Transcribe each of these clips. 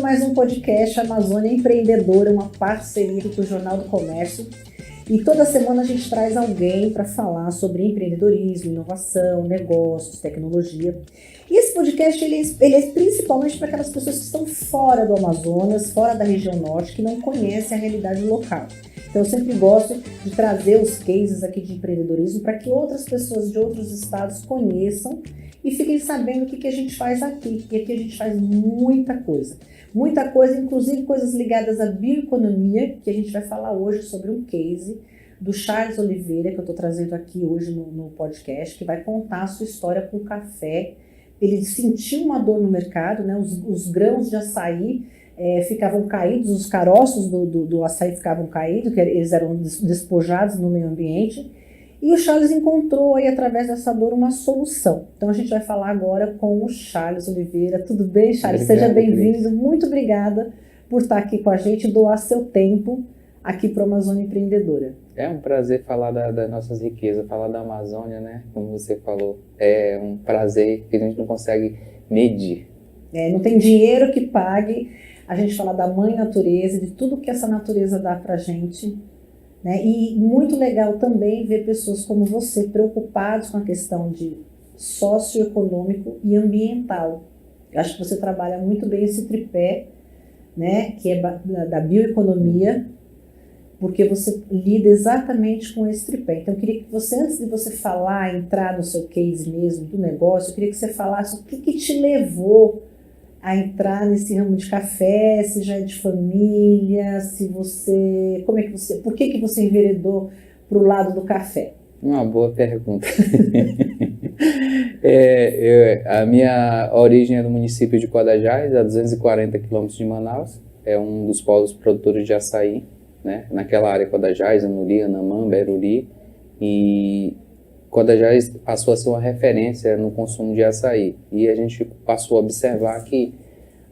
mais um podcast Amazônia Empreendedora, uma parceria com o Jornal do Comércio. E toda semana a gente traz alguém para falar sobre empreendedorismo, inovação, negócios, tecnologia. E esse podcast ele é principalmente para aquelas pessoas que estão fora do Amazonas, fora da região norte, que não conhecem a realidade local. Então eu sempre gosto de trazer os cases aqui de empreendedorismo para que outras pessoas de outros estados conheçam e fiquem sabendo o que a gente faz aqui. E aqui a gente faz muita coisa, inclusive coisas ligadas à bioeconomia, que a gente vai falar hoje sobre um case do Charles Oliveira, que eu estou trazendo aqui hoje no podcast, que vai contar a sua história com o café. Ele sentiu uma dor no mercado, né? Os grãos de açaí ficavam caídos, os caroços do açaí ficavam caídos, que eles eram despojados no meio ambiente. E o Charles encontrou aí, através dessa dor, uma solução. Então a gente vai falar agora com o Charles Oliveira. Tudo bem, Charles? Obrigado, seja bem-vindo. Muito obrigada por estar aqui com a gente e doar seu tempo aqui para a Amazônia Empreendedora. É um prazer falar das nossas riquezas, falar da Amazônia, né? Como você falou, é um prazer que a gente não consegue medir. Não tem dinheiro que pague a gente falar da mãe natureza, de tudo que essa natureza dá para a gente. Né? E muito legal também ver pessoas como você preocupados com a questão de socioeconômico e ambiental. Eu acho que você trabalha muito bem esse tripé, né? Que é da bioeconomia, porque você lida exatamente com esse tripé. Então eu queria que você, antes de você falar, entrar no seu case mesmo do negócio, eu queria que você falasse o que te levou a entrar nesse ramo de café, se já é de família, por que você enveredou para o lado do café? Uma boa pergunta. A minha origem é no município de Codajás, a 240 quilômetros de Manaus, é um dos polos produtores de açaí, né? Naquela área Codajás, Anuri, Anamã, Beruri, e Codajás passou a ser uma referência no consumo de açaí, e a gente passou a observar que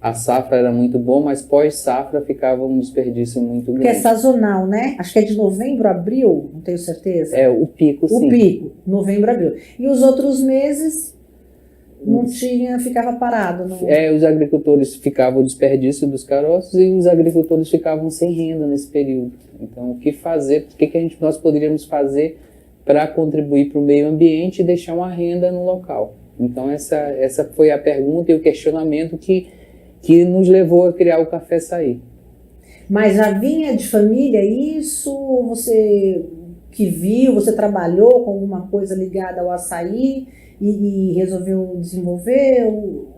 a safra era muito boa, mas pós-safra ficava um desperdício muito grande. Porque é sazonal, né? Acho que é de novembro a abril, não tenho certeza. É, o pico, sim. O pico, novembro a abril. E os outros meses não tinha, ficava parado. Não... Os agricultores ficavam o desperdício dos caroços e os agricultores ficavam sem renda nesse período. Então, o que fazer? O que nós poderíamos fazer para contribuir para o meio ambiente e deixar uma renda no local? Então essa foi a pergunta e o questionamento que nos levou a criar o Café Açaí. Mas já vinha de família isso? Você que viu, você trabalhou com alguma coisa ligada ao açaí e resolveu desenvolver?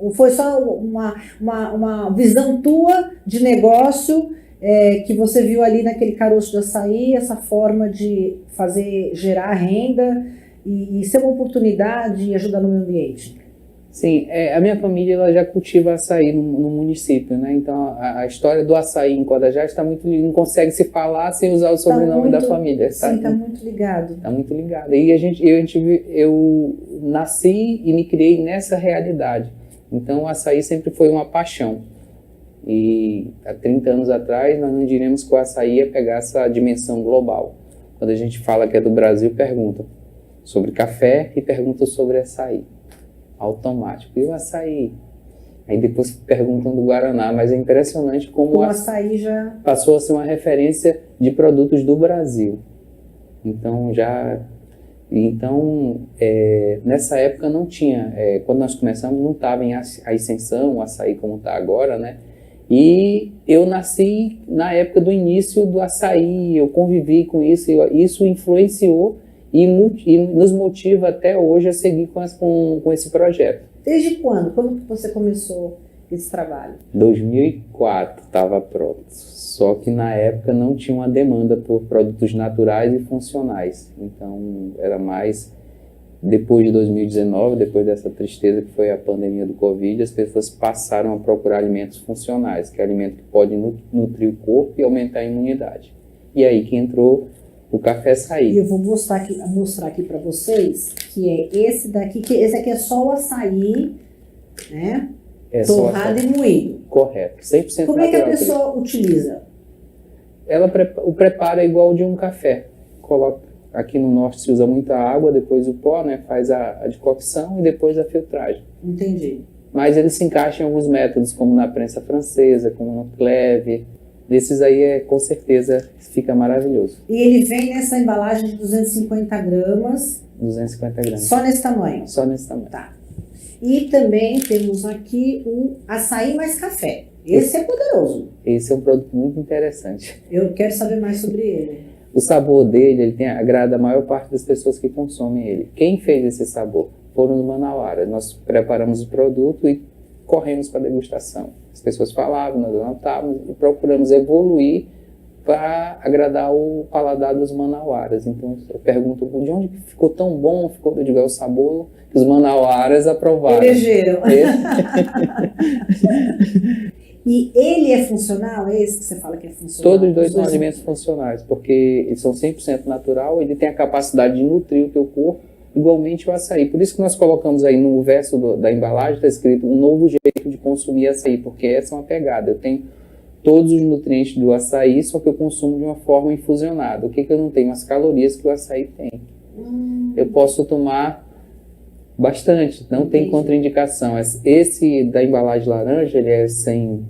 Ou foi só uma visão tua de negócio que você viu ali naquele caroço de açaí, essa forma de gerar renda e ser uma oportunidade e ajudar no meio ambiente? Sim, a minha família ela já cultiva açaí no município, né? Então a história do açaí em Codajás está muito, não consegue se falar sem usar o sobrenome da família. Sim, está muito ligado. Está muito ligado. E eu nasci e me criei nessa realidade. Então o açaí sempre foi uma paixão. E há 30 anos atrás nós não diríamos que o açaí ia pegar essa dimensão global. Quando a gente fala que é do Brasil, pergunta sobre café e pergunta sobre açaí. Automático. E o açaí? Aí depois perguntam do Guaraná, mas é impressionante como o açaí já passou a ser uma referência de produtos do Brasil. Então nessa época não tinha, quando nós começamos não estava em ascensão o açaí como está agora, né? E eu nasci na época do início do açaí, eu convivi com isso, e isso influenciou e nos motiva até hoje a seguir com esse projeto. Desde quando? Quando que você começou esse trabalho? 2004 estava pronto, só que na época não tinha uma demanda por produtos naturais e funcionais, então era mais depois de 2019, depois dessa tristeza que foi a pandemia do Covid, as pessoas passaram a procurar alimentos funcionais, que é alimento que pode nutrir o corpo e aumentar a imunidade. E aí que entrou o Café Açaí. E eu vou mostrar aqui para vocês, que é esse daqui, que esse aqui é só o açaí, né? Torrado e moído. Correto, 100% Como é que a pessoa utiliza? Ela o prepara igual de um café. Coloca, aqui no norte se usa muita água, depois o pó, né? Faz a decocção e depois a filtragem. Entendi. mas ele se encaixa em alguns métodos, como na prensa francesa, como no cleve. Desses aí, com certeza, fica maravilhoso. E ele vem nessa embalagem de 250 gramas. 250 gramas. Só nesse tamanho? Só nesse tamanho. Tá. E também temos aqui o açaí mais café. Esse é poderoso. Esse é um produto muito interessante. Eu quero saber mais sobre ele. O sabor dele, agrada a maior parte das pessoas que consomem ele. Quem fez esse sabor? Foram os manauaras. Nós preparamos o produto e corremos para a degustação. As pessoas falavam, nós anotávamos e procuramos evoluir para agradar o paladar dos manauaras. Então eu pergunto, de onde ficou tão bom? Eu digo, é o sabor que os manauaras aprovaram. Elegeram. E ele é funcional? É esse que você fala que é funcional? Todos os dois são alimentos funcionais, porque eles são 100% natural, ele tem a capacidade de nutrir o teu corpo, igualmente o açaí. Por isso que nós colocamos aí no verso da embalagem, está escrito um novo jeito de consumir açaí, porque essa é uma pegada. Eu tenho todos os nutrientes do açaí, só que eu consumo de uma forma infusionada. O que eu não tenho? As calorias que o açaí tem. Eu posso tomar bastante, não tem contraindicação. Esse da embalagem laranja, ele é sem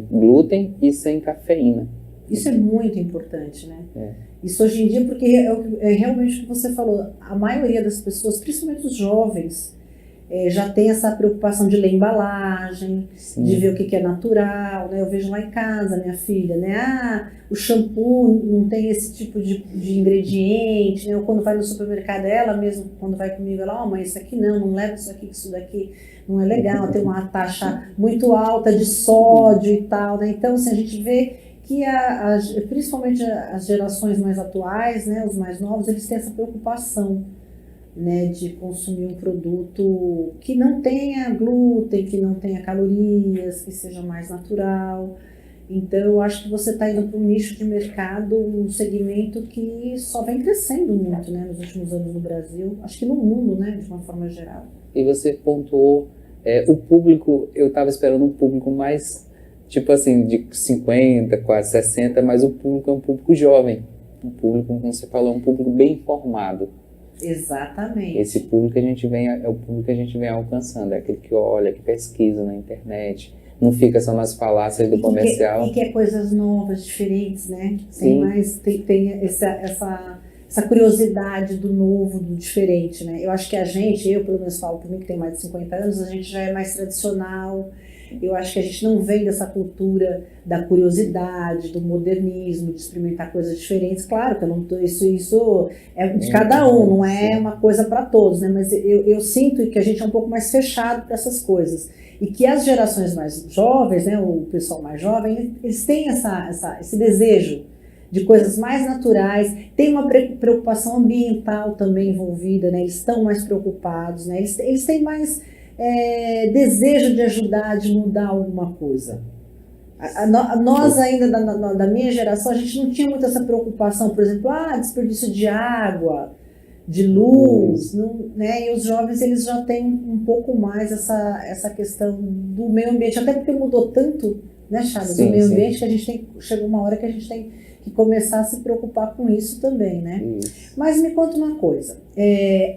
glúten e sem cafeína. Isso é muito importante, né? É. Isso hoje em dia, porque é realmente o que você falou, a maioria das pessoas, principalmente os jovens, já tem essa preocupação de ler embalagem, Sim. de ver o que é natural, né? Eu vejo lá em casa, minha filha, né? O shampoo não tem esse tipo de ingrediente, né? Ou quando vai no supermercado, ela mesmo, quando vai comigo, ela, mãe, isso aqui não leva isso aqui, que isso daqui não é legal, tem uma taxa muito alta de sódio e tal, né? Então, assim, a gente vê que principalmente as gerações mais atuais, né, os mais novos, eles têm essa preocupação, né, de consumir um produto que não tenha glúten, que não tenha calorias, que seja mais natural. Então, eu acho que você está indo para um nicho de mercado, um segmento que só vem crescendo muito, né, nos últimos anos no Brasil, acho que no mundo, né, de uma forma geral. E você pontuou o público, eu estava esperando um público mais, tipo assim, de 50, quase 60, mas o público é um público jovem, um público, como você falou, um público bem informado. Exatamente. Esse público é o público que a gente vem alcançando, é aquele que olha, que pesquisa na internet, não fica só nas falácias do comercial. E quer coisas novas, diferentes, né? Sim. Tem essa curiosidade do novo, do diferente, né? Eu acho que eu pelo menos falo por mim que tem mais de 50 anos, a gente já é mais tradicional. Eu acho que a gente não vem dessa cultura da curiosidade, do modernismo, de experimentar coisas diferentes. Claro que eu não tô, isso é de cada um, não é uma coisa para todos, né? Mas eu sinto que a gente é um pouco mais fechado para essas coisas. E que as gerações mais jovens, né, o pessoal mais jovem, eles têm esse desejo de coisas mais naturais, tem uma preocupação ambiental também envolvida, né? Eles estão mais preocupados, né? Eles têm mais desejo de ajudar, de mudar alguma coisa. Nós ainda, da minha geração, a gente não tinha muito essa preocupação, por exemplo, desperdício de água, de luz, né? E os jovens, eles já têm um pouco mais essa questão do meio ambiente, até porque mudou tanto, né, Charles, do meio ambiente, que chegou uma hora que a gente tem que começar a se preocupar com isso também, né? Isso. Mas me conta uma coisa,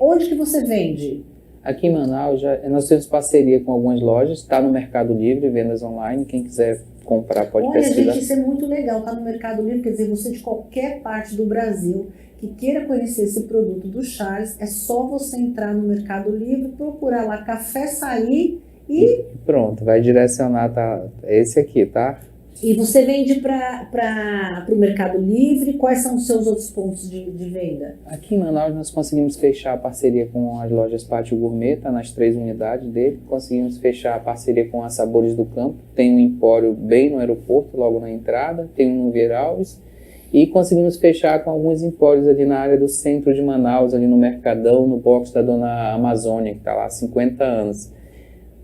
onde que você vende? Aqui em Manaus, nós temos parceria com algumas lojas, está no Mercado Livre, vendas online, quem quiser comprar pode pesquisar. Olha, gente, isso é muito legal, está no Mercado Livre, quer dizer, você de qualquer parte do Brasil que queira conhecer esse produto do Charles, é só você entrar no Mercado Livre, procurar lá Café Açaí e pronto, vai direcionar, tá? Esse aqui, tá? E você vende para o Mercado Livre? Quais são os seus outros pontos de venda? Aqui em Manaus nós conseguimos fechar a parceria com as lojas Pátio Gourmet, tá nas 3 unidades dele. Conseguimos fechar a parceria com as Sabores do Campo. Tem um empório bem no aeroporto, logo na entrada. Tem um no Vieralves. E conseguimos fechar com alguns empórios ali na área do centro de Manaus, ali no Mercadão, no box da Dona Amazônia, que está lá há 50 anos.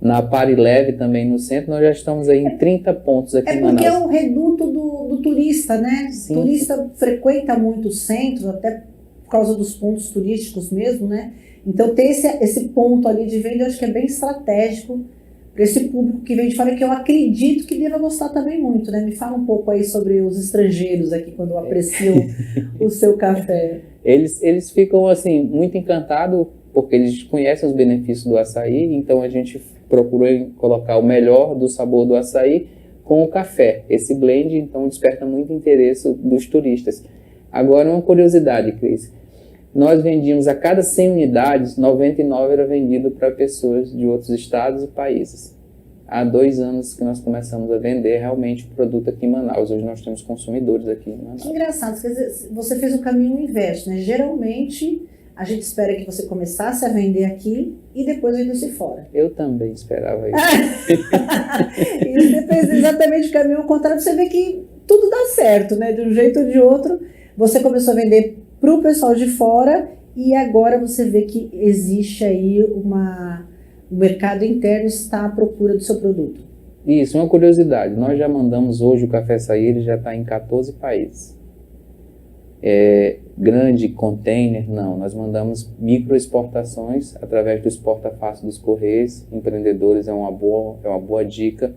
Na Parileve também no centro, nós já estamos aí em 30 pontos aqui em Manaus. É porque é um reduto do turista, né? Sim. O turista frequenta muito o centro, até por causa dos pontos turísticos mesmo, né? Então ter esse ponto ali de venda, eu acho que é bem estratégico para esse público que vem de fora, que eu acredito que deva gostar também muito, né? Me fala um pouco aí sobre os estrangeiros aqui, quando apreciam o seu café. Eles ficam, assim, muito encantados porque eles conhecem os benefícios do açaí, então a gente procurou colocar o melhor do sabor do açaí com o café. Esse blend, então, desperta muito interesse dos turistas. Agora, uma curiosidade, Cris. Nós vendíamos a cada 100 unidades, 99 era vendido para pessoas de outros estados e países. Há 2 anos que nós começamos a vender realmente o produto aqui em Manaus. Hoje nós temos consumidores aqui em Manaus. Que engraçado, quer dizer, você fez o caminho inverso, né? Geralmente, a gente espera que você começasse a vender aqui e depois vendesse fora. Eu também esperava isso. E você fez exatamente o caminho contrário, você vê que tudo dá certo, né? De um jeito ou de outro, você começou a vender para o pessoal de fora e agora você vê que existe aí o mercado interno está à procura do seu produto. Isso, uma curiosidade. Nós já mandamos hoje o Café Açaí, ele já está em 14 países. Grande container, não. Nós mandamos microexportações através do Exporta Fácil dos Correios. Empreendedores é uma boa dica.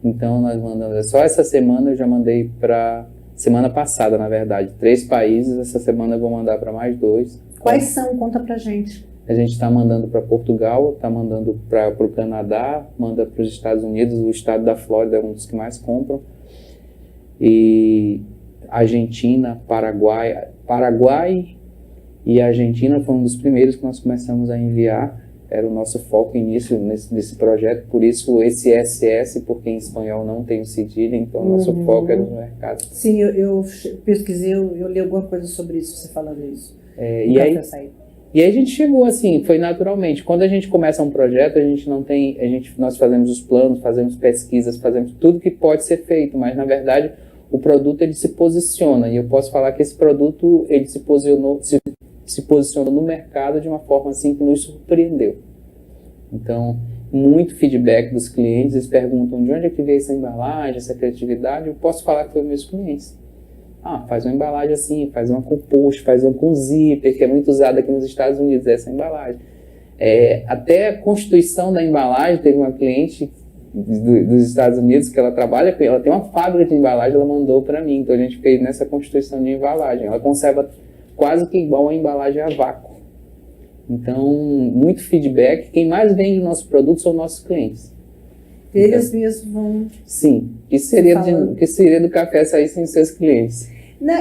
Então nós mandamos, só essa semana eu já mandei para, semana passada na verdade, 3 países. Essa semana eu vou mandar para mais 2. Quais são? Conta pra gente. A gente está mandando para Portugal, está mandando para o Canadá, manda para os Estados Unidos, o estado da Flórida é um dos que mais compram. E Argentina, Paraguai e Argentina foi um dos primeiros que nós começamos a enviar. Era o nosso foco início nesse projeto, por isso esse SS, porque em espanhol não tem o cedilha, então nosso foco era no mercado. Sim, eu pesquisei, eu li alguma coisa sobre isso, você falando isso. E aí a gente chegou assim, foi naturalmente. Quando a gente começa um projeto, nós fazemos os planos, fazemos pesquisas, fazemos tudo que pode ser feito, mas na verdade o produto ele se posiciona, e eu posso falar que esse produto ele se posicionou no mercado de uma forma assim que nos surpreendeu. Então, muito feedback dos clientes, eles perguntam de onde é que veio essa embalagem, essa criatividade. Eu posso falar que foi meus clientes. Faz uma embalagem assim, faz uma com post, faz uma com zíper, que é muito usada aqui nos Estados Unidos, essa embalagem. Até a constituição da embalagem, teve uma cliente dos Estados Unidos que ela trabalha com, ela tem uma fábrica de embalagem, ela mandou para mim, então a gente fez nessa constituição de embalagem. Ela conserva quase que igual a embalagem a vácuo. Então, muito feedback. Quem mais vende o nosso produto são nossos clientes. Eles mesmos vão... Sim. Que seria do Café Açaí sem seus clientes?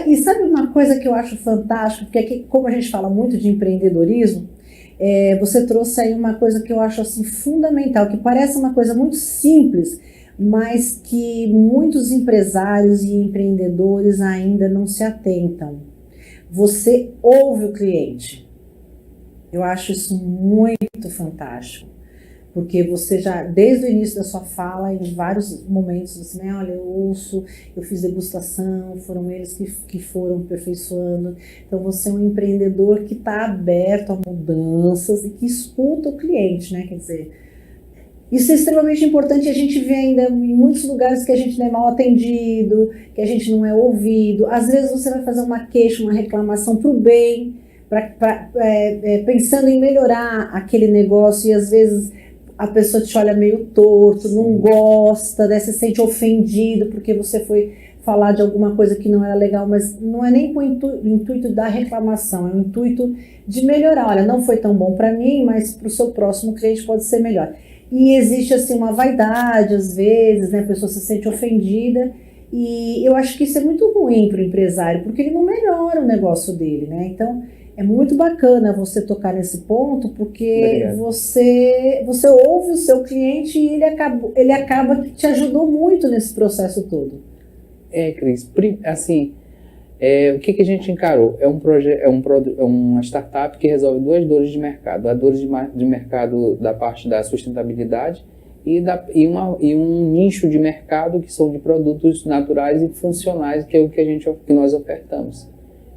E sabe uma coisa que eu acho fantástica? Porque aqui, como a gente fala muito de empreendedorismo, você trouxe aí uma coisa que eu acho assim, fundamental, que parece uma coisa muito simples, mas que muitos empresários e empreendedores ainda não se atentam. Você ouve o cliente. Eu acho isso muito fantástico. Porque você já, desde o início da sua fala, em vários momentos, você, né, olha, eu ouço, eu fiz degustação, foram eles que foram aperfeiçoando. Então, você é um empreendedor que está aberto a mudanças e que escuta o cliente, né? Quer dizer, isso é extremamente importante. A gente vê ainda em muitos lugares que a gente não é mal atendido, que a gente não é ouvido. Às vezes você vai fazer uma queixa, uma reclamação para o bem, pensando em melhorar aquele negócio, e às vezes a pessoa te olha meio torto, não gosta, né? Se sente ofendido porque você foi falar de alguma coisa que não era legal, mas não é nem com o intuito da reclamação, é o intuito de melhorar. Olha, não foi tão bom para mim, mas para o seu próximo cliente pode ser melhor. E existe assim uma vaidade, às vezes, né? A pessoa se sente ofendida, e eu acho que isso é muito ruim para o empresário, porque ele não melhora o negócio dele, né? Então, é muito bacana você tocar nesse ponto, porque você ouve o seu cliente e ele acaba que te ajudou muito nesse processo todo. Cris, assim, o que a gente encarou? É uma startup que resolve 2 dores de mercado. A dor de mercado da parte da sustentabilidade e um nicho de mercado que são de produtos naturais e funcionais, que é o que nós ofertamos.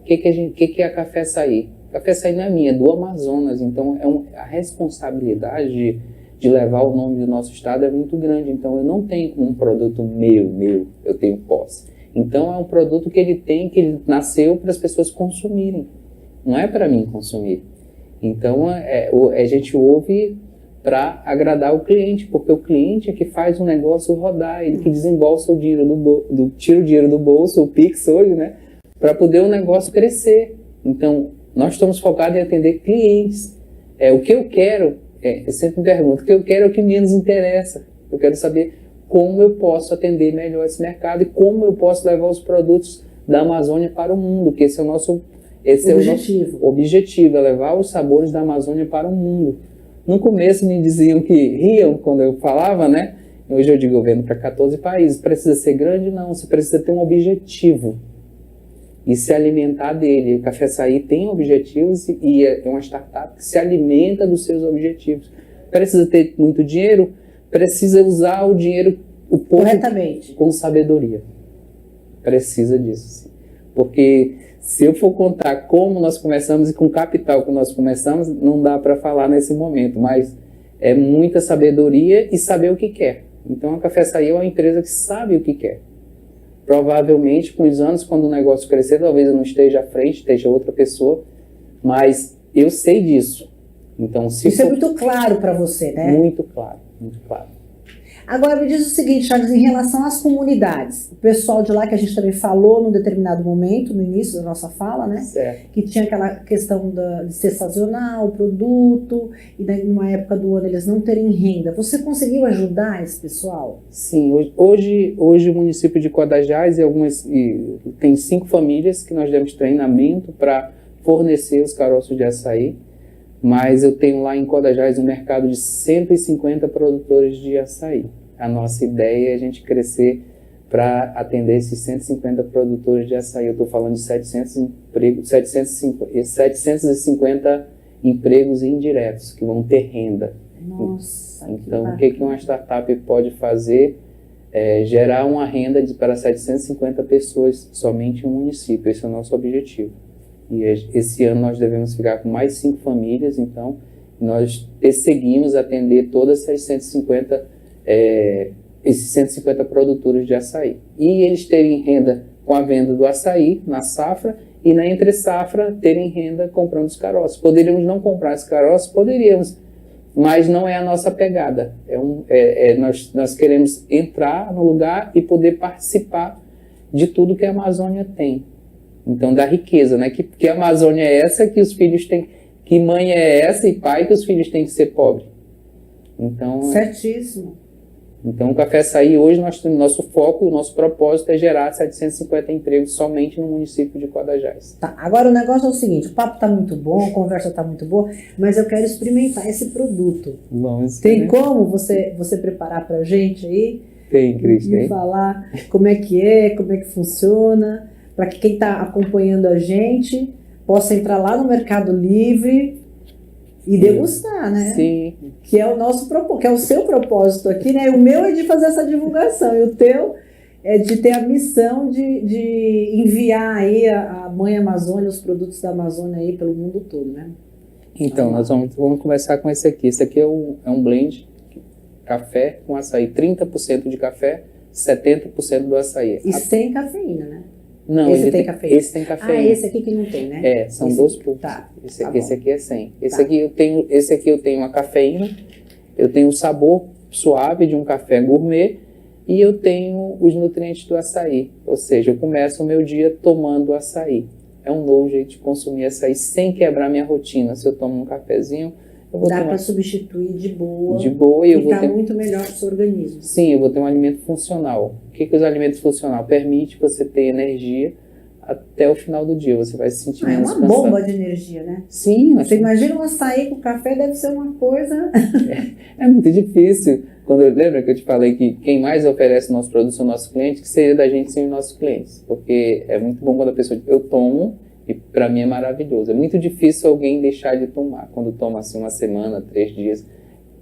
O que é a Café Açaí? Café Açaí não é minha, é do Amazonas, então a responsabilidade de levar o nome do nosso estado é muito grande. Então eu não tenho um produto meu, eu tenho posse. Então é um produto que ele nasceu para as pessoas consumirem, não é para mim consumir. Então a gente ouve para agradar o cliente, porque o cliente é que faz o negócio rodar, ele que desembolsa o dinheiro tira o dinheiro do bolso, o Pix hoje, né, para poder o negócio crescer. Então nós estamos focados em atender clientes. O que eu quero, eu sempre me pergunto, o que eu quero é o que menos interessa. Eu quero saber como eu posso atender melhor esse mercado e como eu posso levar os produtos da Amazônia para o mundo, que esse é o nosso objetivo, é levar os sabores da Amazônia para o mundo. No começo me diziam que riam quando eu falava, né? Hoje eu digo, eu vendo para 14 países. Precisa ser grande? Não, você precisa ter um objetivo e se alimentar dele. O Café Açaí tem objetivos e é uma startup que se alimenta dos seus objetivos. Precisa ter muito dinheiro? Precisa usar o dinheiro corretamente, com sabedoria. Precisa disso, sim. Porque se eu for contar como nós começamos e com o capital que nós começamos, não dá para falar nesse momento, mas é muita sabedoria e saber o que quer. Então a Café Açaí é uma empresa que sabe o que quer. Provavelmente, com os anos, quando o negócio crescer, talvez eu não esteja à frente, esteja outra pessoa, mas eu sei disso. Então, isso é muito claro para você, né? Muito claro, muito claro. Agora, me diz o seguinte, Charles, em relação às comunidades. O pessoal de lá, que a gente também falou num determinado momento, no início da nossa fala, né? Certo. Que tinha aquela questão de ser sazonal, o produto, e daí, numa época do ano eles não terem renda. Você conseguiu ajudar esse pessoal? Sim, hoje o município de Codajás tem 5 famílias que nós demos treinamento para fornecer os caroços de açaí. Mas eu tenho lá em Codajás um mercado de 150 produtores de açaí. A nossa ideia é a gente crescer para atender esses 150 produtores de açaí. Eu estou falando de 750 empregos indiretos que vão ter renda. Nossa, então, o que uma startup pode fazer é gerar uma renda para 750 pessoas somente em um município. Esse é o nosso objetivo. E esse ano nós devemos ficar com mais 5 famílias, então nós perseguimos atender todas essas esses 150 produtores de açaí. E eles terem renda com a venda do açaí na safra e na entre safra terem renda comprando os caroços. Poderíamos não comprar os caroços? Poderíamos, mas não é a nossa pegada. Nós queremos entrar no lugar e poder participar de tudo que a Amazônia tem. Então, da riqueza, né? Que a Amazônia é essa que os filhos têm, que mãe é essa e pai que os filhos têm que ser pobres. Então, certíssimo. Então, o Café Açaí, hoje, nosso foco e o nosso propósito é gerar 750 empregos somente no município de Codajás. Tá, agora o negócio é o seguinte, o papo tá muito bom, a conversa tá muito boa, mas eu quero experimentar esse produto. Vamos Tem como você preparar pra gente aí? Tem, Cris, e falar como é, como é que funciona, para que quem está acompanhando a gente possa entrar lá no Mercado Livre e degustar, né? Sim. Que é o nosso propósito, que é o seu propósito aqui, né? O meu é de fazer essa divulgação e o teu é de ter a missão de enviar aí a Mãe Amazônia, os produtos da Amazônia aí pelo mundo todo, né? Então, nós vamos começar com esse aqui. Esse aqui é um blend, café com açaí, 30% de café, 70% do açaí. E sem cafeína, né? Não, esse tem cafeína. Esse tem cafeína. Ah, esse aqui que não tem, né? São dois poucos. Tá, esse aqui é 100. Esse aqui eu tenho a cafeína, eu tenho o sabor suave de um café gourmet e eu tenho os nutrientes do açaí. Ou seja, eu começo o meu dia tomando açaí. É um novo jeito de consumir açaí sem quebrar minha rotina. Se eu tomo um cafezinho, eu vou Dá para substituir de boa. De boa. E eu vou ficar muito melhor para o seu organismo. Sim, eu vou ter um alimento funcional. O que os alimentos funcional permite você ter energia até o final do dia. Você vai se sentir menos cansado. É uma bomba de energia, né? Sim. Você imagina um açaí com café, deve ser uma coisa... É muito difícil. Lembra que eu te falei que quem mais oferece o nosso produto são nossos clientes, que seria da gente sem os nossos clientes. Porque é muito bom quando a pessoa diz, eu tomo, e para mim é maravilhoso. É muito difícil alguém deixar de tomar, quando toma assim uma semana, 3 dias,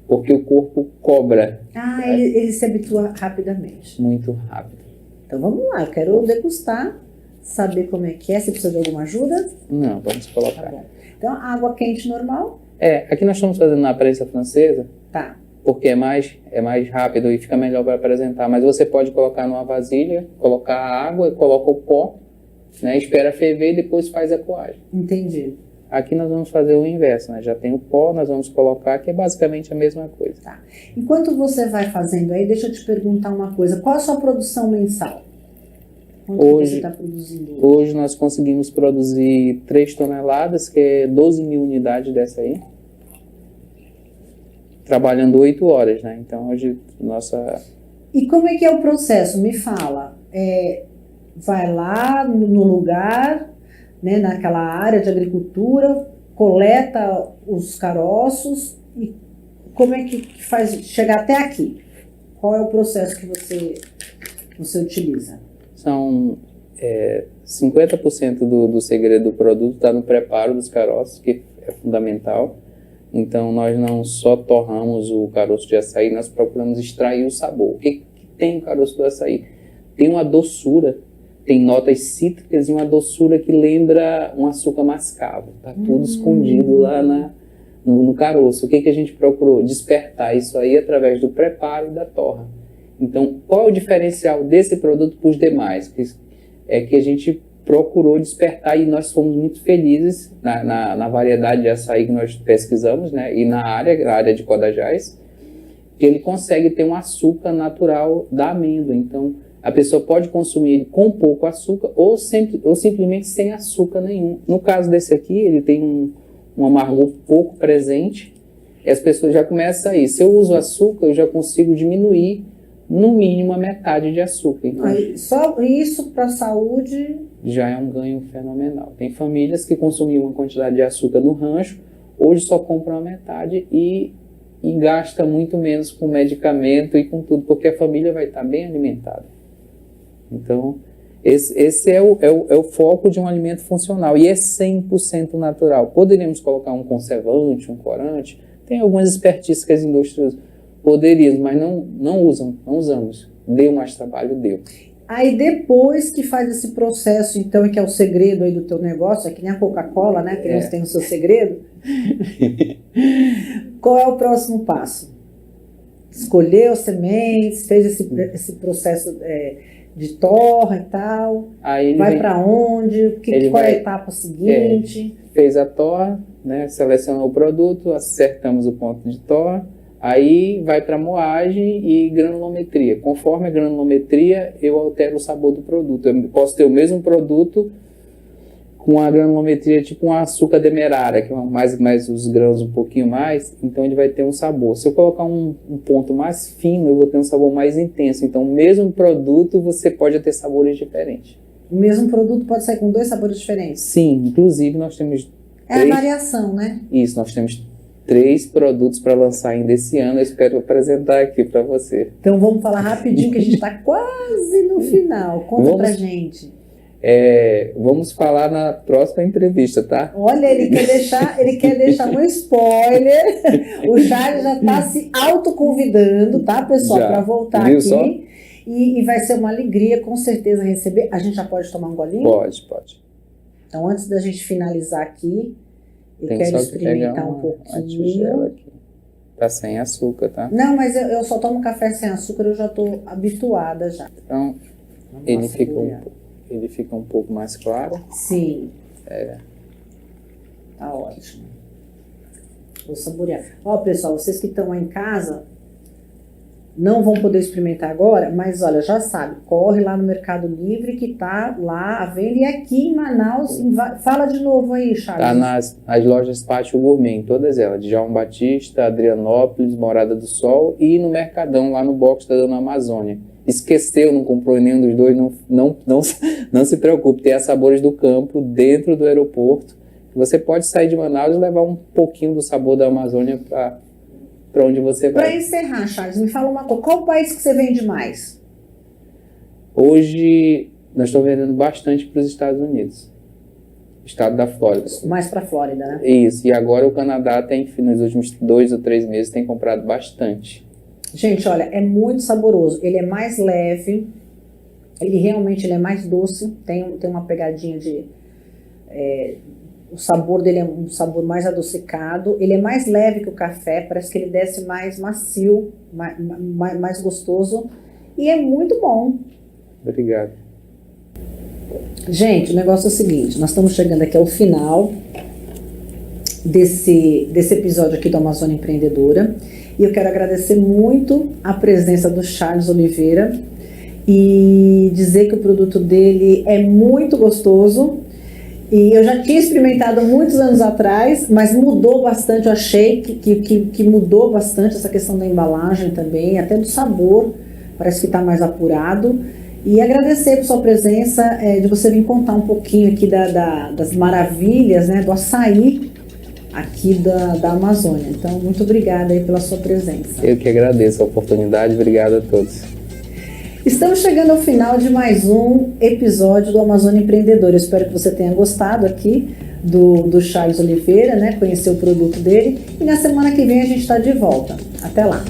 porque o corpo cobra. Ele se habitua rapidamente. Muito rápido. Então vamos lá, eu quero degustar, saber como é que é, se precisa de alguma ajuda. Não, vamos colocar. Tá bom. Então, água quente normal? Aqui nós estamos fazendo na prensa francesa. Tá. Porque é mais rápido e fica melhor para apresentar. Mas você pode colocar numa vasilha, colocar a água e coloca o pó, né? Espera ferver e depois faz a coagem. Entendi. Aqui nós vamos fazer o inverso, né? Já tem o pó, nós vamos colocar, que é basicamente a mesma coisa. Tá. Enquanto você vai fazendo aí, deixa eu te perguntar uma coisa. Qual a sua produção mensal? Quanto você está produzindo? Hoje nós conseguimos produzir 3 toneladas, que é 12 mil unidades dessa aí. trabalhando 8 horas, né? Então hoje nossa... E como é que é o processo? Me fala. Vai lá no lugar, né, naquela área de agricultura, coleta os caroços e como é que faz chegar até aqui? Qual é o processo que você utiliza? São 50% do segredo do produto está no preparo dos caroços, que é fundamental. Então, nós não só torramos o caroço de açaí, nós procuramos extrair o sabor. O que tem o caroço do açaí? Tem uma doçura, tem notas cítricas e uma doçura que lembra um açúcar mascavo. Está tudo escondido lá no caroço. O que a gente procurou? Despertar isso aí através do preparo e da torra. Então, qual é o diferencial desse produto para os demais? É que a gente procurou despertar e nós fomos muito felizes na variedade de açaí que nós pesquisamos, né? E na área de Codajás, que ele consegue ter um açúcar natural da amêndoa. Então, a pessoa pode consumir ele com pouco açúcar ou simplesmente sem açúcar nenhum. No caso desse aqui, ele tem um amargor pouco presente e as pessoas já começam aí. Se eu uso açúcar, eu já consigo diminuir no mínimo a metade de açúcar. Então, só isso para a saúde já é um ganho fenomenal. Tem famílias que consumiam uma quantidade de açúcar no rancho, hoje só compram a metade e gasta muito menos com medicamento e com tudo, porque a família vai estar bem alimentada. Então, esse é o foco de um alimento funcional e é 100% natural. Poderíamos colocar um conservante, um corante, tem algumas expertices que as indústrias poderiam, mas não usamos. Deu mais trabalho, deu. Aí depois que faz esse processo, então, que é o segredo aí do teu negócio, é que nem a Coca-Cola, né? Que eles têm o seu segredo. Qual é o próximo passo? Escolheu sementes, fez esse processo de torra e tal. Aí vai para onde? Qual é a etapa seguinte? Fez a torra, né? Selecionou o produto, acertamos o ponto de torra. Aí vai para moagem e granulometria. Conforme a granulometria, eu altero o sabor do produto. Eu posso ter o mesmo produto com a granulometria tipo um açúcar demerara, que é mais os grãos um pouquinho mais, então ele vai ter um sabor. Se eu colocar um ponto mais fino, eu vou ter um sabor mais intenso. Então, o mesmo produto, você pode ter sabores diferentes. O mesmo produto pode sair com 2 sabores diferentes? Sim, inclusive nós temos... a variação, né? Isso, nós temos 3 produtos para lançar ainda esse ano, eu espero apresentar aqui para você. Então vamos falar rapidinho que a gente está quase no final. Conta pra gente. Vamos falar na próxima entrevista, tá? Olha, ele quer deixar um spoiler. O Charles já está se autoconvidando, tá, pessoal, para voltar aqui. Só? E vai ser uma alegria, com certeza, receber. A gente já pode tomar um golinho? Pode. Então, antes da gente finalizar aqui, eu quero experimentar um pouquinho. Aqui. Tá sem açúcar, tá? Não, mas eu só tomo café sem açúcar, eu já estou habituada já. Então, ele fica um pouco mais claro. Sim. Tá ótimo. Vou saborear. Ó, pessoal, vocês que estão aí em casa, não vão poder experimentar agora, mas olha, já sabe, corre lá no Mercado Livre que tá lá à venda. E aqui em Manaus, fala de novo aí, Charles. Tá nas lojas Pátio Gourmet, em todas elas, de João Batista, Adrianópolis, Morada do Sol e no Mercadão, lá no box da Dona Amazônia. Esqueceu, não comprou nenhum dos dois, não se preocupe, tem as Sabores do Campo dentro do aeroporto. Você pode sair de Manaus e levar um pouquinho do sabor da Amazônia para onde você vai. Para encerrar, Charles, me fala uma coisa, qual o país que você vende mais? Hoje, nós estamos vendendo bastante para os Estados Unidos. Estado da Flórida. Mais para a Flórida, né? Isso, e agora o Canadá nos últimos 2 ou 3 meses tem comprado bastante. Gente, olha, é muito saboroso. Ele é mais leve, ele é mais doce, tem uma pegadinha de... o sabor dele é um sabor mais adocicado, ele é mais leve que o café, parece que ele desce mais macio, mais gostoso, e é muito bom. Obrigado. Gente, o negócio é o seguinte, nós estamos chegando aqui ao final desse episódio aqui do Amazônia Empreendedora, e eu quero agradecer muito a presença do Charles Oliveira e dizer que o produto dele é muito gostoso. E eu já tinha experimentado muitos anos atrás, mas mudou bastante, eu achei que mudou bastante essa questão da embalagem também, até do sabor, parece que está mais apurado. E agradecer por sua presença, de você vir contar um pouquinho aqui das maravilhas, né, do açaí aqui da Amazônia. Então, muito obrigada aí pela sua presença. Eu que agradeço a oportunidade, obrigado a todos. Estamos chegando ao final de mais um episódio do Amazônia Empreendedor. Eu espero que você tenha gostado aqui do Charles Oliveira, né? Conhecer o produto dele. E na semana que vem a gente está de volta. Até lá!